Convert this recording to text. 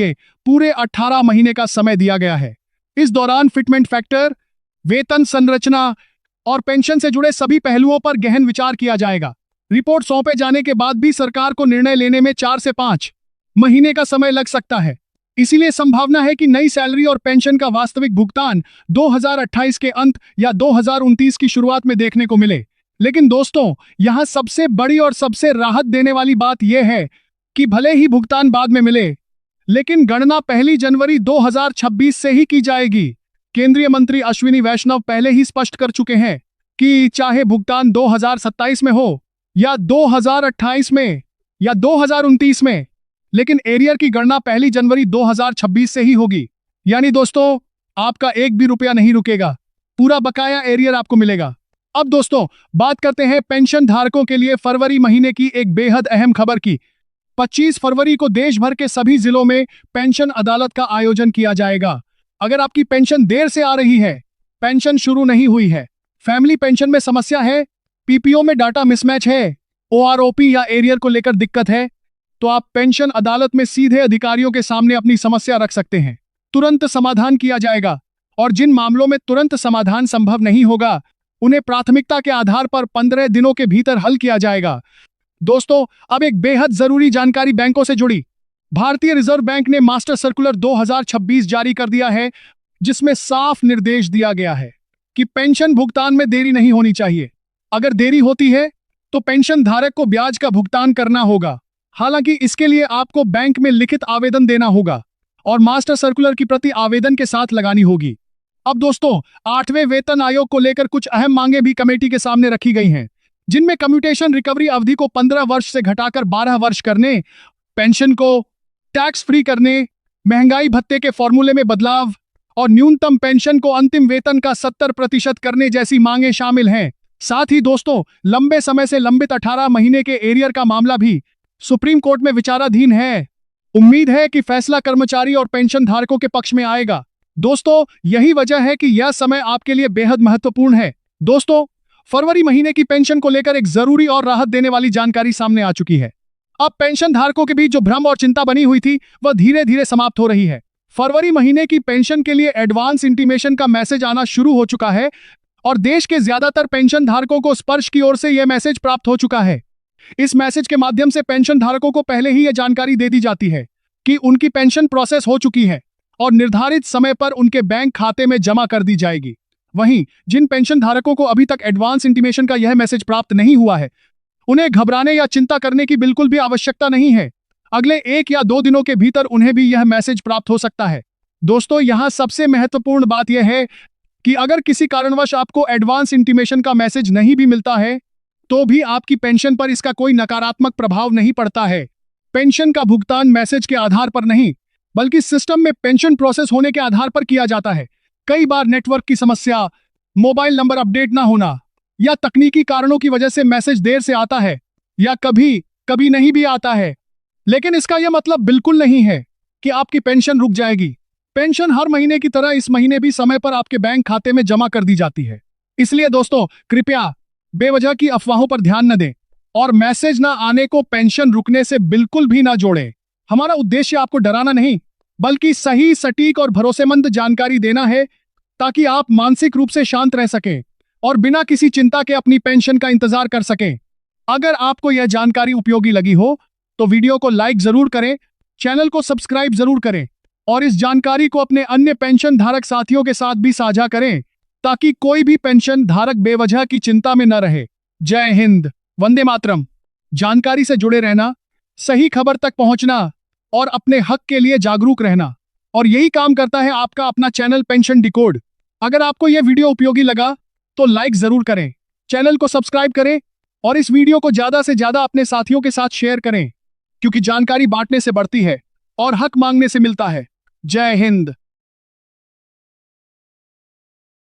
पूरे 18 महीने का समय दिया गया है। इस दौरान फिटमेंट फैक्टर, वेतन संरचना और पेंशन से जुड़े सभी पहलुओं पर गहन विचार किया जाएगा। रिपोर्ट सौंपे जाने के बाद भी सरकार को निर्णय लेने में 4 से 5 महीने का समय लग सकता है। इसीलिए संभावना है कि नई सैलरी और पेंशन का वास्तविक भुगतान 2028 के अंत या 2029 की शुरुआत में देखने को मिले। लेकिन दोस्तों, यहां सबसे बड़ी और सबसे राहत देने वाली बात यह है कि भले ही भुगतान बाद में मिले, लेकिन गणना 1 जनवरी 2026 से ही की जाएगी। केंद्रीय मंत्री अश्विनी वैष्णव पहले ही स्पष्ट कर चुके हैं कि चाहे भुगतान 2027 में हो या 2028 में या 2029 में, लेकिन एरियर की गणना 1 जनवरी 2026 से ही होगी। यानी दोस्तों, आपका एक भी रुपया नहीं रुकेगा, पूरा बकाया एरियर आपको मिलेगा। अब दोस्तों, बात करते हैं पेंशन धारकों के लिए फरवरी महीने की एक बेहद अहम खबर की। 25 फरवरी को देश भर के सभी जिलों में पेंशन अदालत का आयोजन किया जाएगा। अगर आपकी पेंशन देर से आ रही है, पेंशन शुरू नहीं हुई है, फैमिली पेंशन में समस्या है, पीपीओ में डाटा मिसमैच है, ओआरओपी या एरियर को लेकर दिक्कत है, तो आप पेंशन अदालत में सीधे अधिकारियों के सामने अपनी समस्या रख सकते हैं। तुरंत समाधान किया जाएगा। और जिन मामलों में तुरंत समाधान संभव नहीं होगा, उन्हें प्राथमिकता के आधार पर 15 दिनों के भीतर हल किया जाएगा। दोस्तों, अब एक बेहद जरूरी जानकारी बैंकों से जुड़ी। भारतीय रिजर्व बैंक ने मास्टर सर्कुलर 2026 जारी कर दिया है, जिसमें साफ निर्देश दिया गया है कि पेंशन भुगतान में देरी नहीं होनी चाहिए। अगर देरी होती है तो पेंशन धारक को ब्याज का भुगतान करना होगा। हालांकि इसके लिए आपको बैंक में लिखित आवेदन देना होगा और मास्टर सर्कुलर की प्रति आवेदन के साथ लगानी होगी। अब दोस्तों, 8वें वेतन आयोग को लेकर कुछ अहम मांगे भी कमेटी के सामने रखी गई हैं, जिनमें कम्यूटेशन रिकवरी अवधि को 15 वर्ष से घटाकर 12 वर्ष करने, पेंशन को टैक्स फ्री करने, महंगाई भत्ते के फॉर्मूले में बदलाव और न्यूनतम पेंशन को अंतिम वेतन का 70% करने जैसी मांगे शामिल हैं। साथ ही दोस्तों, लंबे समय से लंबित 18 महीने के एरियर का मामला भी सुप्रीम कोर्ट में विचाराधीन है। उम्मीद है कि फैसला कर्मचारी और पेंशन धारकों के पक्ष में आएगा। दोस्तों, यही वजह है कि यह समय आपके लिए बेहद महत्वपूर्ण है। दोस्तों, फरवरी महीने की पेंशन को लेकर एक जरूरी और राहत देने वाली जानकारी सामने आ चुकी है। अब पेंशन धारकों के बीच जो भ्रम और चिंता बनी हुई थी, वह धीरे धीरे समाप्त हो रही है। फरवरी महीने की पेंशन के लिए एडवांस इंटीमेशन का मैसेज आना शुरू हो चुका है और देश के ज्यादातर पेंशन धारकों को स्पर्श की ओर से यह मैसेज प्राप्त हो चुका है। इस मैसेज के माध्यम से पेंशन धारकों को पहले ही यह जानकारी दे दी जाती है कि उनकी पेंशन प्रोसेस हो चुकी है और निर्धारित समय पर उनके बैंक खाते में जमा कर दी जाएगी। वहीं जिन पेंशन धारकों को अभी तक एडवांस इंटीमेशन का यह मैसेज प्राप्त नहीं हुआ है, उन्हें घबराने या चिंता करने की बिल्कुल भी आवश्यकता नहीं है। अगले 1 या 2 दिनों के भीतर उन्हें भी यह मैसेज प्राप्त हो सकता है। दोस्तों, यहां सबसे महत्वपूर्ण बात यह है कि अगर किसी कारणवश आपको एडवांस इंटीमेशन का मैसेज नहीं भी मिलता है, तो भी आपकी पेंशन पर इसका कोई नकारात्मक प्रभाव नहीं पड़ता है। पेंशन का भुगतान मैसेज के आधार पर नहीं, बल्कि सिस्टम में पेंशन प्रोसेस होने के आधार पर किया जाता है। कई बार नेटवर्क की समस्या, मोबाइल नंबर अपडेट ना होना या तकनीकी कारणों की वजह से मैसेज देर से आता है या कभी कभी नहीं भी आता है। लेकिन इसका यह मतलब बिल्कुल नहीं है कि आपकी पेंशन रुक जाएगी। पेंशन हर महीने की तरह इस महीने भी समय पर आपके बैंक खाते में जमा कर दी जाती है। इसलिए दोस्तों, कृपया बेवजह की अफवाहों पर ध्यान न दें और मैसेज ना आने को पेंशन रुकने से बिल्कुल भी ना जोड़ें। हमारा उद्देश्य आपको डराना नहीं, बल्कि सही, सटीक और भरोसेमंद जानकारी देना है, ताकि आप मानसिक रूप से शांत रह सकें और बिना किसी चिंता के अपनी पेंशन का इंतजार कर सकें। अगर आपको यह जानकारी उपयोगी लगी हो तो वीडियो को लाइक जरूर करें, चैनल को सब्सक्राइब जरूर करें और इस जानकारी को अपने अन्य पेंशन धारक साथियों के साथ भी साझा करें, ताकि कोई भी पेंशन धारक बेवजह की चिंता में न रहे। जय हिंद, वंदे मातरम। जानकारी से जुड़े रहना, सही खबर तक पहुंचना और अपने हक के लिए जागरूक रहना, और यही काम करता है आपका अपना चैनल पेंशन डिकोड। अगर आपको यह वीडियो उपयोगी लगा तो लाइक जरूर करें, चैनल को सब्सक्राइब करें और इस वीडियो को ज्यादा से ज्यादा अपने साथियों के साथ शेयर करें, क्योंकि जानकारी बांटने से बढ़ती है और हक मांगने से मिलता है। जय हिंद।